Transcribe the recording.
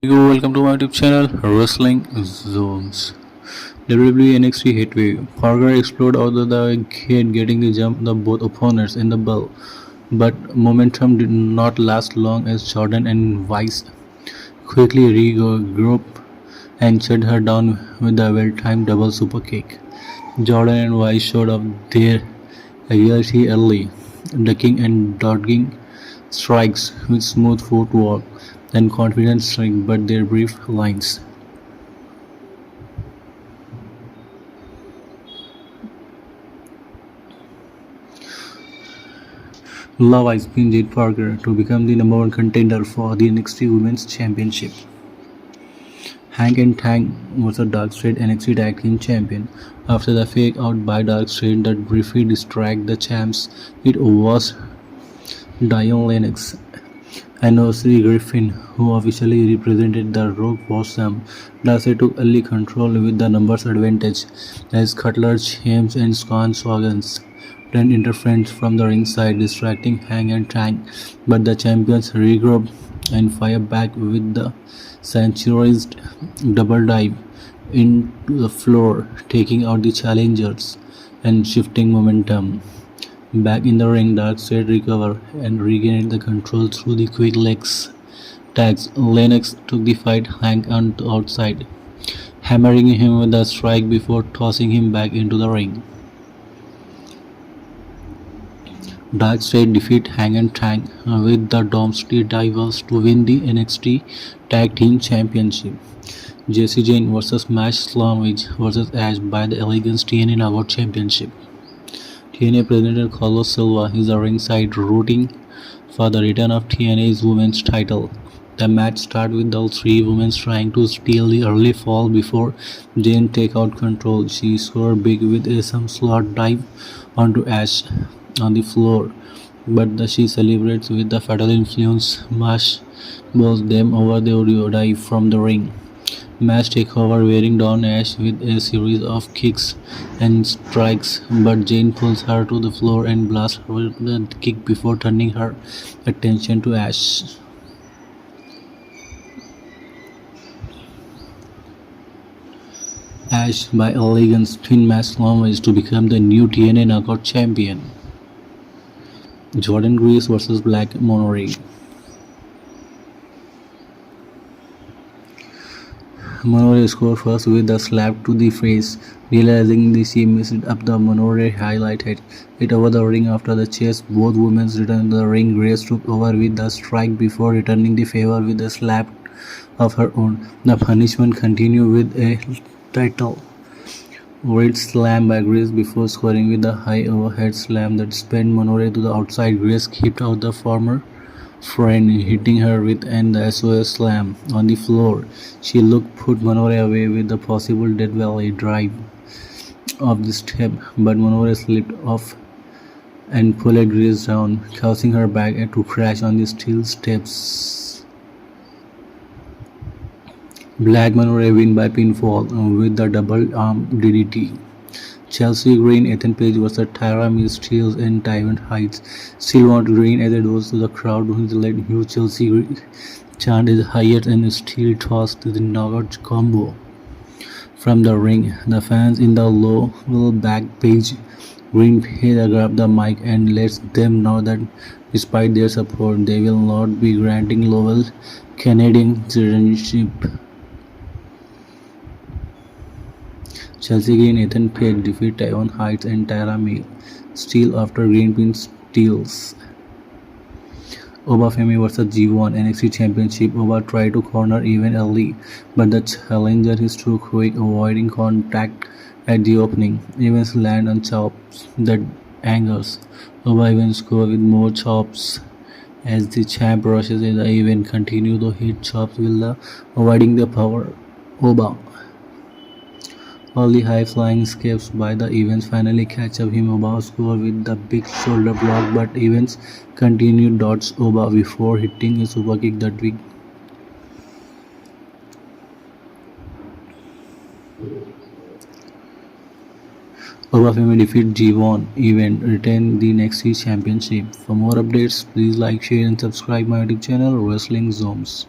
Welcome to my YouTube channel Wrestling Zones. WWE NXT HeatWave. Parker exploded out of the gate, getting the jump on both opponents in the bell. But momentum did not last long as Jordan and Vice quickly regrouped and shut her down with a well-timed double super kick. Jordan and Vice showed off their agility early, ducking and dodging strikes with smooth footwork and confident strike, but their brief lines. Love has been Jade Parker to become the number one contender for the NXT Women's Championship. Hank and Tang was a Dark Straight NXT Tag Team Champion. After the fake out by Dark Straight that briefly distracted the champs, it was Dion Lennox and Ossie Griffin who officially represented the Rogue Possum. Darcy took early control with the numbers advantage as Cutler, James and Swagans then interference from the ringside, distracting Hang and Tang, but the champions regrouped and fired back with the Century's double dive into the floor, taking out the challengers and shifting momentum. Back in the ring, Darkseid recovered and regained the control through the quick legs tags. Lennox took the fight Hank on the outside, hammering him with a strike before tossing him back into the ring. Darkseid defeat Hang and Tang with the Domesday Divers to win the NXT Tag Team Championship. Jessie Jane vs Mash Slamwich vs Ash by the Elegance TNA Knockout Championship. TNA President Carlos Silva is ringside rooting for the return of TNA's women's title. The match starts with all three women trying to steal the early fall before Jane take out control. She scored big with a some slot dive onto Ash on the floor, but she celebrates with the fatal influence. Mash bowls them over the audio dive from the ring. Mash takes over, wearing down Ash with a series of kicks and strikes, but Jane pulls her to the floor and blasts her with the kick before turning her attention to Ash. Ash by Elegance Twin Mash Slamwich to become the new TNA Knockout Champion. Jordan Grace vs Black Monterey. Monterey scored first with a slap to the face. Realizing she messed up, the Monterey highlighted it over the ring after the chase. Both women returned to the ring. Grace took over with the strike before returning the favor with a slap of her own. The punishment continued with a title red slam by Grace before scoring with a high overhead slam that sent Monterey to the outside. Grace kicked out the former friend, hitting her with an SOS slam on the floor. She put Monterey away with the possible Death Valley drive off the step, but Monterey slipped off and pulled Grace down, causing her back to crash on the steel steps. Black Monterey win by pinfall with the double arm DDT. Chelsea Green, Ethan Page vs Tyra Mills, Steels and Tywin Heights. Still want Green as a dose to the crowd who led huge Chelsea chant is higher and Steel toss to the knockout combo. From the ring, the fans in the low will back Page. Green Page grab the mic and lets them know that despite their support, they will not be granting Lowell Canadian citizenship. Chelsea Green, Ethan Page defeat Tywin Heights and Tyra Mills. Steel after Green pin steals. Oba Femi vs G1 NXT Championship. Oba tried to corner even early, but the challenger is too quick, avoiding contact at the opening. Evans land on chops that angers. Oba even score with more chops as the champ rushes in the event. Continue to hit chops while avoiding the power. Oba. All the high-flying escapes by the Evans finally catch up him. Oba scored with the big shoulder block, but Evans continued dodge Oba before hitting a super kick that weak. Oba Femi defeat G1 event, retain the NXT Championship. For more updates, please like, share and subscribe my YouTube channel Wrestling Zones.